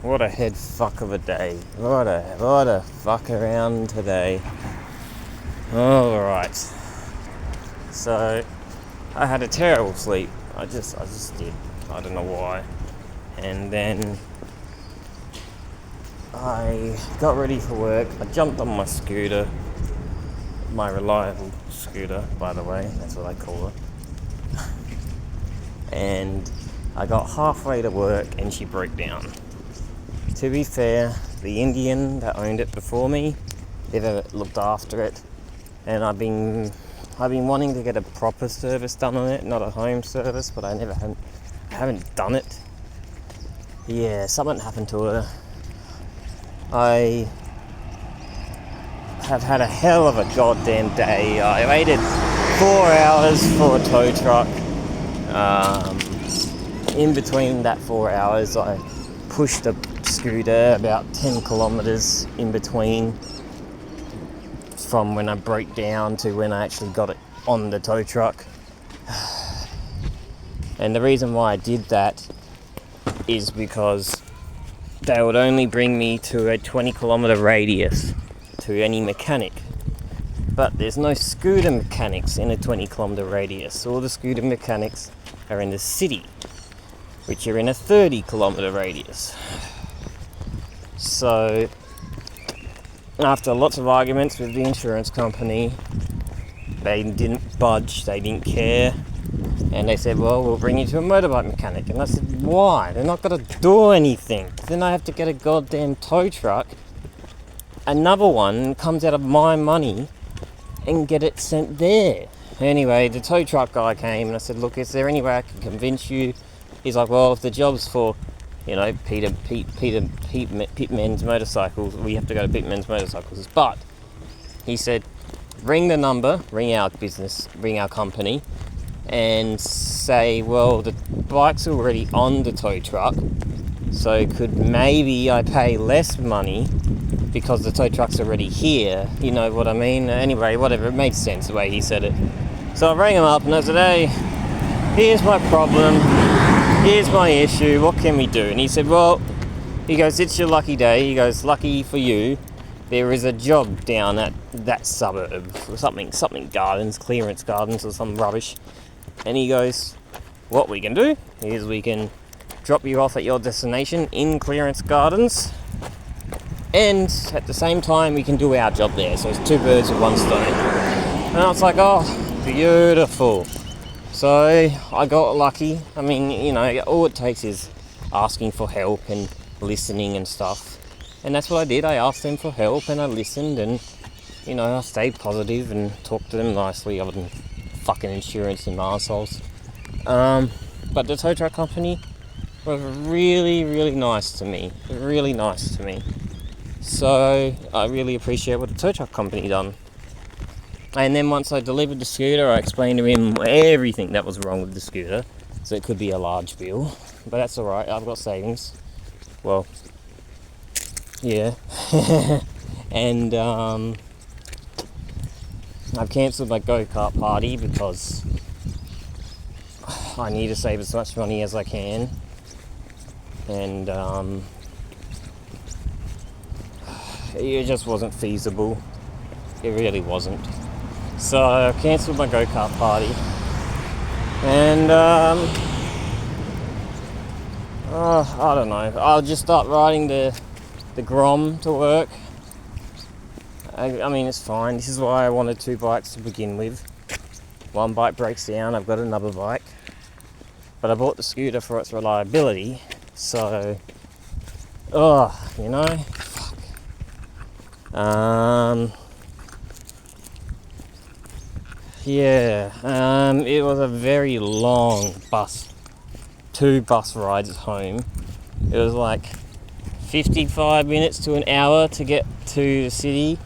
What a head fuck of a day. What a fuck around today. Alright. So, I had a terrible sleep. I just did. I don't know why. And then I got ready for work. I jumped on my scooter. My reliable scooter, by the way. That's what I call it. And I got halfway to work and she broke down. To be fair, the Indian that owned it before me never looked after it, and I've been wanting to get a proper service done on it, not a home service, but I haven't done it. Yeah, something happened to her. I have had a hell of a goddamn day. I waited 4 hours for a tow truck. In between that 4 hours, I pushed a scooter about 10 kilometers in between from when I broke down to when I actually got it on the tow truck. And the reason why I did that is because they would only bring me to a 20 kilometer radius to any mechanic. But there's no scooter mechanics in a 20 kilometer radius. All the scooter mechanics are in the city, which are in a 30 kilometer radius. So, after lots of arguments with the insurance company, they didn't budge, they didn't care, and they said, well, we'll bring you to a motorbike mechanic. And I said, why? They're not going to do anything. Then I have to get a goddamn tow truck, another one comes out of my money, and get it sent there. Anyway, the tow truck guy came and I said, look, is there any way I can convince you? He's like, well, if the job's for, Pitman's motorcycles, we have to go to Pitman's motorcycles. But he said, ring the number, ring our business, ring our company, and say, well, the bike's already on the tow truck, so could maybe I pay less money because the tow truck's already here, you know what I mean? Anyway, whatever, it made sense the way he said it. So I rang him up and I said, hey, here's my problem, here's my issue, what can we do? And he said, well, he goes, it's your lucky day. He goes, lucky for you, there is a job down at that suburb, or something gardens, clearance gardens or some rubbish. And he goes, what we can do is we can drop you off at your destination in clearance gardens, and at the same time we can do our job there. So it's two birds with one stone. And I was like, oh, beautiful. So I got lucky. I mean, all it takes is asking for help and listening and stuff. And that's what I did. I asked them for help and I listened, and I stayed positive and talked to them nicely, other than fucking insurance and arseholes. But the tow truck company was really, really nice to me. Really nice to me. So I really appreciate what the tow truck company done. And then once I delivered the scooter, I explained to him everything that was wrong with the scooter. So it could be a large bill, but that's alright, I've got savings. Well, yeah. And I've cancelled my go-kart party because I need to save as much money as I can. And it just wasn't feasible. It really wasn't. So I cancelled my go-kart party. And I don't know. I'll just start riding the Grom to work. I mean, it's fine. This is why I wanted two bikes to begin with. One bike breaks down, I've got another bike. But I bought the scooter for its reliability. So, fuck. It was a very long two bus rides home. It was like 55 minutes to an hour to get to the city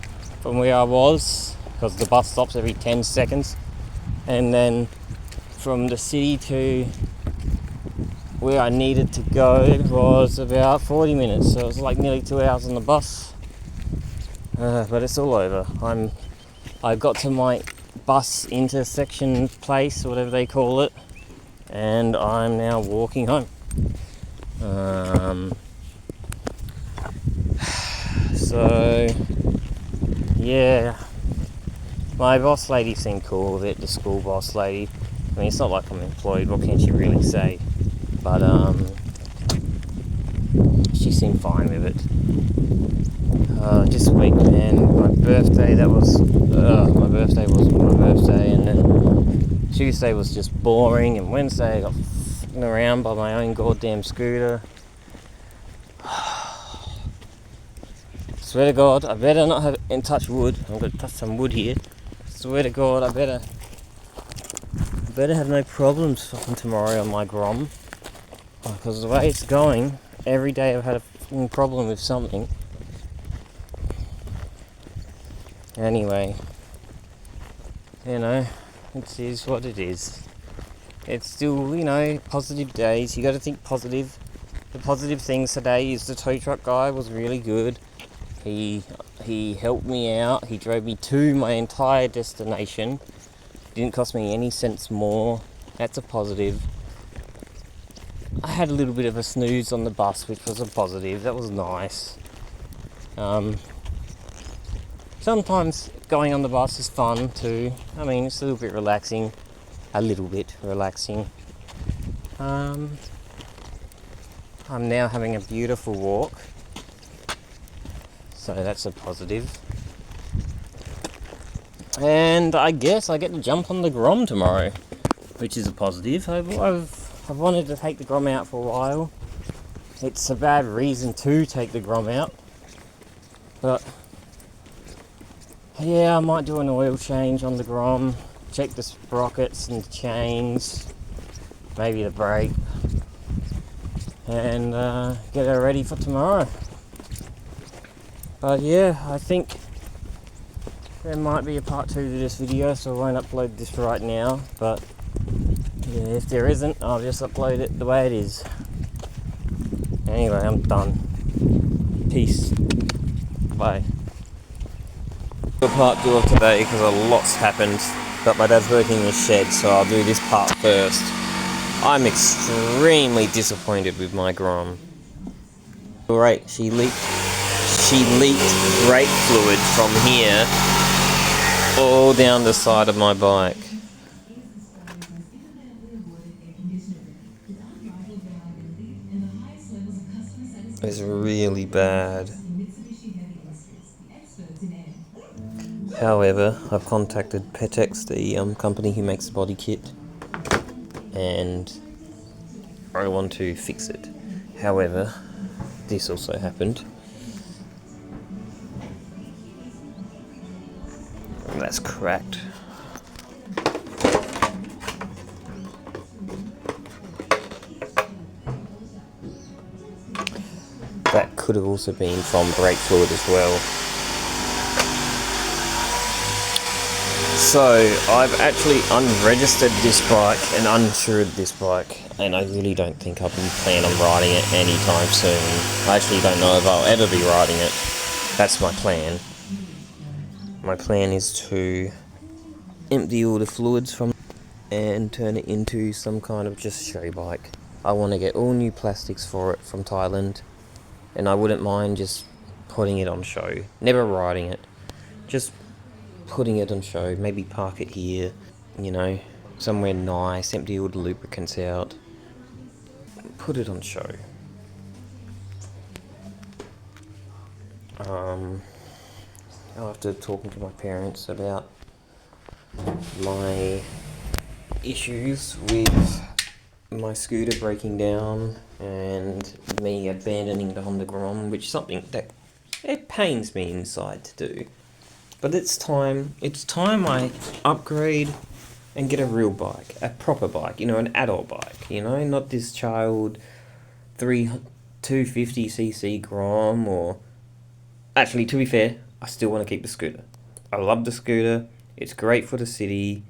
from where I was, because the bus stops every 10 seconds. And then from the city to where I needed to go was about 40 minutes, so it was like nearly 2 hours on the bus. But it's all over. I got to my bus intersection place, whatever they call it, and I'm now walking home. So, yeah, my boss lady seemed cool with it, the school boss lady. I mean, it's not like I'm employed, what can she really say? But, she seemed fine with it. This week, man, my birthday was my birthday, and then Tuesday was just boring, and Wednesday I got f***ing around by my own goddamn scooter. Swear to God, I better not have in touch wood. I'm going to touch some wood here. Swear to God, I better have no problems fucking tomorrow on my Grom. Because the way it's going, every day I've had a fucking problem with something. Anyway, you know, it is what it is. It's still, you know, positive days. You got to think positive. The positive things today is the tow truck guy was really good. He helped me out. He drove me to my entire destination. Didn't cost me any cents more. That's a positive. I had a little bit of a snooze on the bus, which was a positive. That was nice. Sometimes going on the bus is fun too. I mean, it's a little bit relaxing. I'm now having a beautiful walk, so that's a positive. And I guess I get to jump on the Grom tomorrow, which is a positive. I've wanted to take the Grom out for a while. It's a bad reason to take the Grom out, but yeah, I might do an oil change on the Grom, check the sprockets and the chains, maybe the brake, and get her ready for tomorrow. But yeah, I think there might be a part 2 to this video, so I won't upload this right now, but yeah, if there isn't, I'll just upload it the way it is. Anyway, I'm done. Peace. Bye. Part 2 of today because a lot's happened, but my dad's working in the shed, so I'll do this part first. I'm extremely disappointed with my Grom. Alright, she leaked brake fluid from here all down the side of my bike. It's really bad. However, I've contacted Petex, the company who makes the body kit, and I want to fix it. However, this also happened. That's cracked. That could have also been from brake fluid as well. So, I've actually unregistered this bike and uninsured this bike, and I really don't think I can plan on riding it anytime soon. I actually don't know if I'll ever be riding it. That's my plan. My plan is to empty all the fluids from and turn it into some kind of just show bike. I want to get all new plastics for it from Thailand, and I wouldn't mind just putting it on show. Never riding it, just putting it on show. Maybe park it here, you know, somewhere nice, empty all the lubricants out, put it on show. After talking to my parents about my issues with my scooter breaking down and me abandoning the Honda Grom, which is something that it pains me inside to do. But it's time I upgrade and get a real bike, a proper bike, you know, an adult bike, you know, not this child 250cc Grom, or actually, to be fair, I still want to keep the scooter. I love the scooter. It's great for the city.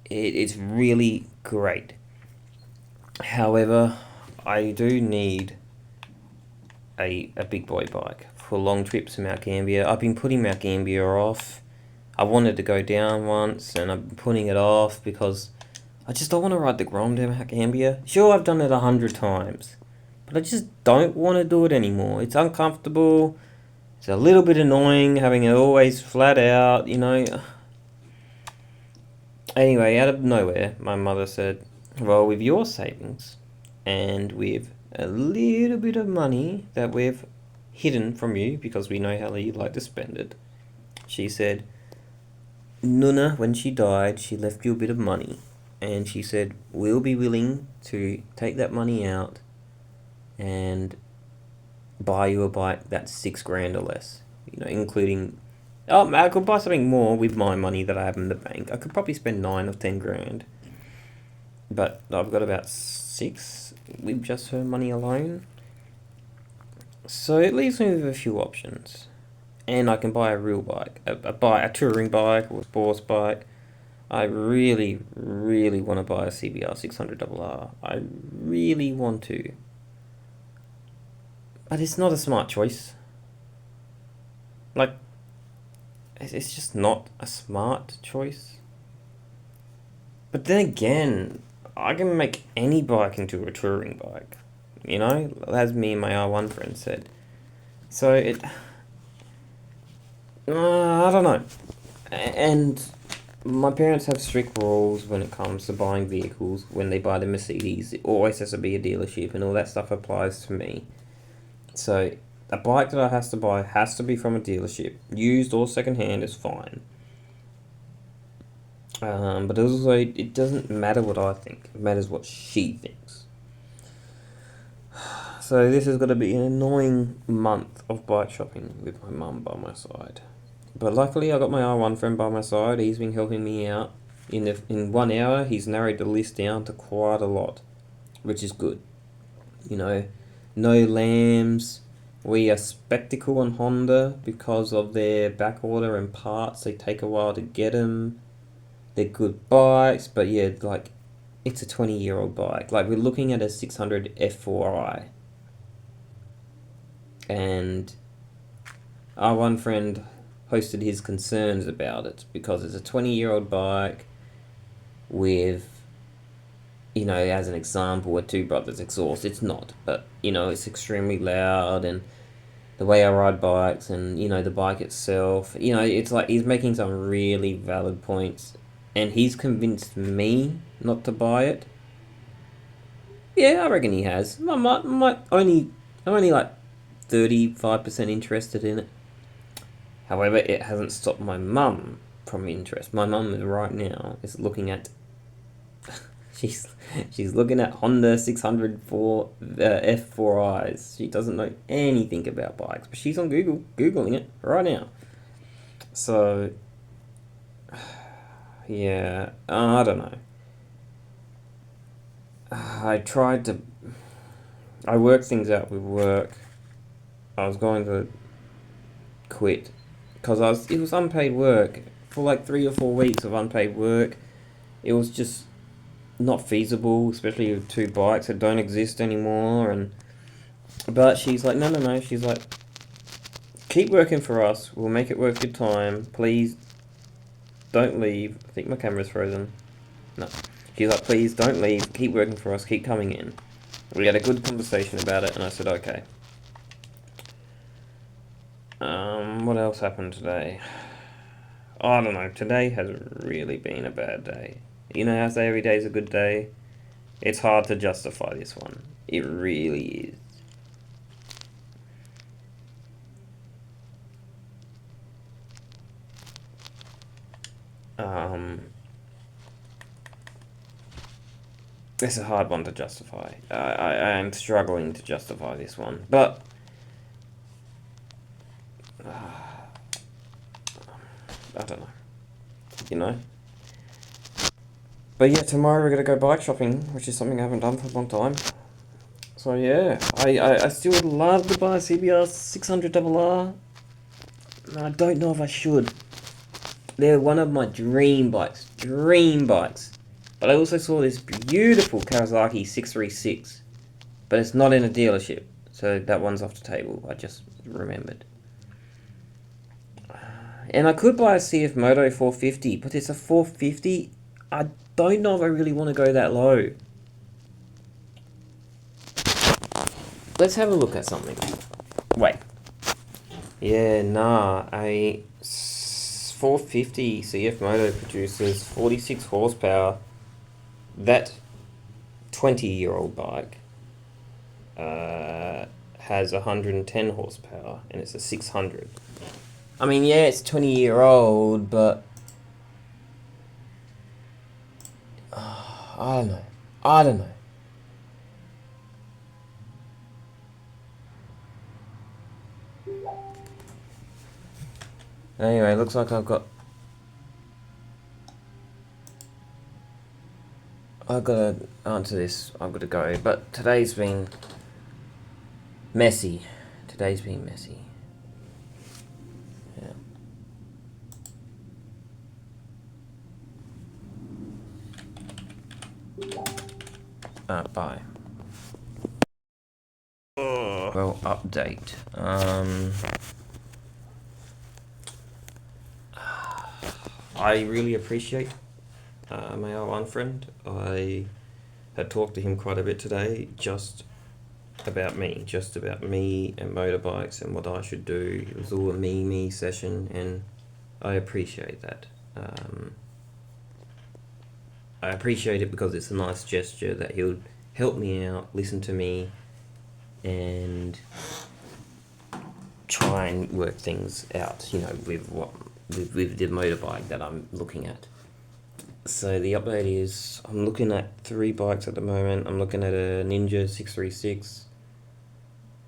It's really great. However, I do need a big boy bike for long trips to Mount Gambier. I've been putting Mount Gambier off. I wanted to go down once, and I've been putting it off because I just don't want to ride the Grom down Mount Gambier. Sure, I've done it 100 times, but I just don't want to do it anymore. It's uncomfortable. It's a little bit annoying having it always flat out, you know. Anyway, out of nowhere, my mother said, well, with your savings and with a little bit of money that we've hidden from you because we know how you like to spend it, she said, Nuna, when she died, she left you a bit of money. And she said, we'll be willing to take that money out and buy you a bike that's $6,000 or less. You know, including... Oh, I could buy something more with my money that I have in the bank. I could probably spend 9 or 10 grand. But I've got about 6 with just her money alone. So it leaves me with a few options. And I can buy a real bike. A touring bike or a sports bike. I really, really want to buy a CBR 600RR. I really want to. But it's not a smart choice. Like, it's just not a smart choice. But then again, I can make any bike into a touring bike. You know, as me and my R1 friend said. So it... I don't know. And my parents have strict rules when it comes to buying vehicles. When they buy the Mercedes, it always has to be a dealership, and all that stuff applies to me. So a bike that I has to buy has to be from a dealership. Used or second-hand is fine. But also, it doesn't matter what I think. It matters what she thinks. So this is going to be an annoying month of bike shopping with my mum by my side. But luckily I got my R1 friend by my side. He's been helping me out. In 1 hour, he's narrowed the list down to quite a lot, which is good. You know, no lambs. We are Spectacle and Honda because of their back order and parts. They take a while to get them. They're good bikes, but yeah, like, it's a 20-year-old bike. Like, we're looking at a 600 F4i. And our one friend posted his concerns about it because it's a 20-year-old bike with, you know, as an example, a Two Brothers exhaust. It's not, but, you know, it's extremely loud, and the way I ride bikes, and, you know, the bike itself, you know, it's like he's making some really valid points, and he's convinced me not to buy it. Yeah, I reckon he has. I'm only like 35% interested in it. However, it hasn't stopped my mum from interest. My mum right now is looking at she's looking at Honda 600 F4Is. She doesn't know anything about bikes, but she's on Googling it right now. So yeah, I don't know. I worked things out with work. I was going to quit because it was unpaid work for like 3 or 4 weeks of unpaid work. It was just not feasible, especially with 2 bikes that don't exist anymore. But she's like, no. She's like, keep working for us. We'll make it worth your time. Please don't leave. I think my camera's frozen. No. She's like, please don't leave. Keep working for us. Keep coming in. We had a good conversation about it, and I said, okay. What else happened today? I don't know. Today has really been a bad day. You know how I say every day is a good day? It's hard to justify this one. It really is. It's a hard one to justify. I am struggling to justify this one, but I don't know. You know? But yeah, tomorrow we're going to go bike shopping, which is something I haven't done for a long time. So yeah, I still would love to buy a CBR 600RR. I don't know if I should. They're one of my dream bikes. But I also saw this beautiful Kawasaki 636. But it's not in a dealership. So that one's off the table. I just remembered. And I could buy a CF Moto 450, but it's a 450. I don't know if I really want to go that low. Let's have a look at something. Wait. Yeah, nah, a 450 CF moto produces 46 horsepower. That 20-year-old bike has 110 horsepower and it's a 600. I mean, yeah, it's 20-year-old, but I don't know. I don't know. Anyway, looks like I've got to answer this. I've got to go. But today's been messy. Today's been messy. Yeah. Bye. Well, update. I really appreciate my R1 friend. I had talked to him quite a bit today, just about me and motorbikes and what I should do. It was all a me session, and I appreciate that. I appreciate it because it's a nice gesture that he'll help me out, listen to me, and try and work things out, with the motorbike that I'm looking at. So the update is, I'm looking at 3 bikes at the moment. I'm looking at a Ninja 636.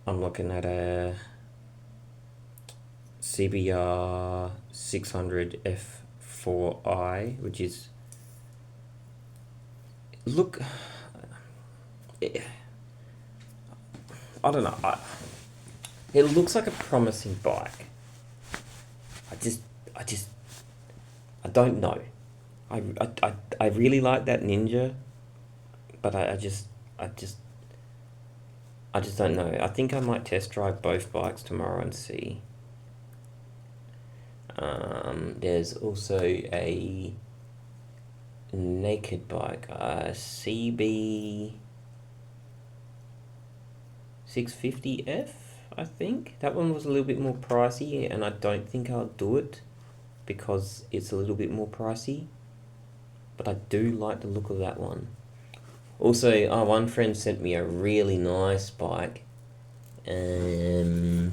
I'm looking at a CBR 600 F4i, which is, I don't know. It looks like a promising bike. I don't know. I really like that Ninja, but I just don't know. I think I might test drive both bikes tomorrow and see. There's also a naked bike, CB 650F, I think. That one was a little bit more pricey, and I don't think I'll do it because it's a little bit more pricey. But I do like the look of that one. Also, one friend sent me a really nice bike. It's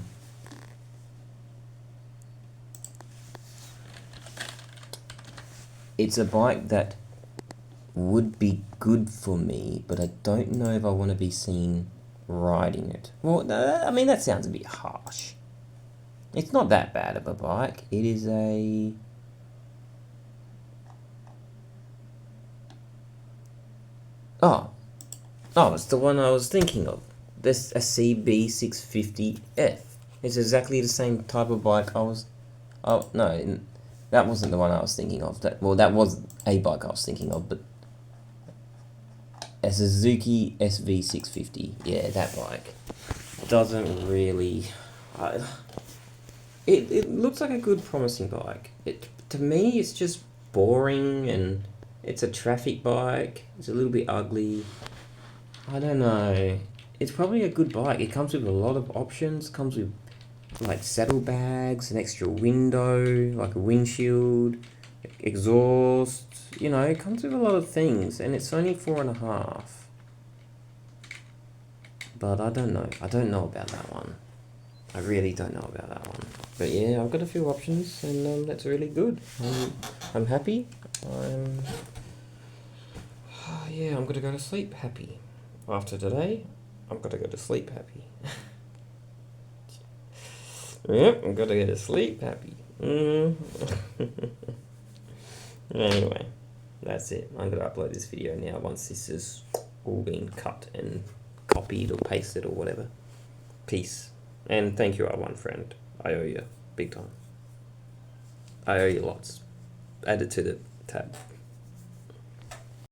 a bike that would be good for me, but I don't know if I want to be seen riding it. Well, I mean, that sounds a bit harsh. It's not that bad of a bike. It is a... Oh, it's the one I was thinking of. This a CB650F. It's exactly the same type of bike I was... Oh, no, that wasn't the one I was thinking of. That was a bike I was thinking of, but... A Suzuki SV650. Yeah, that bike. Doesn't really... It looks like a good, promising bike. To me, it's just boring, and it's a traffic bike. It's a little bit ugly. I don't know. It's probably a good bike. It comes with a lot of options. Comes with like saddlebags, an extra window, like a windshield, exhaust. It comes with a lot of things, and it's only 4.5. But I don't know. I don't know about that one. I really don't know about that one. But yeah, I've got a few options, and that's really good. I'm happy. I'm gonna go to sleep happy. After today, I'm gonna go to sleep happy. Yep, I'm gonna go to sleep happy. Anyway, that's it. I'm gonna upload this video now once this has all been cut and copied or pasted or whatever. Peace. And thank you, our one friend. I owe you big time. I owe you lots. Add it to the tab.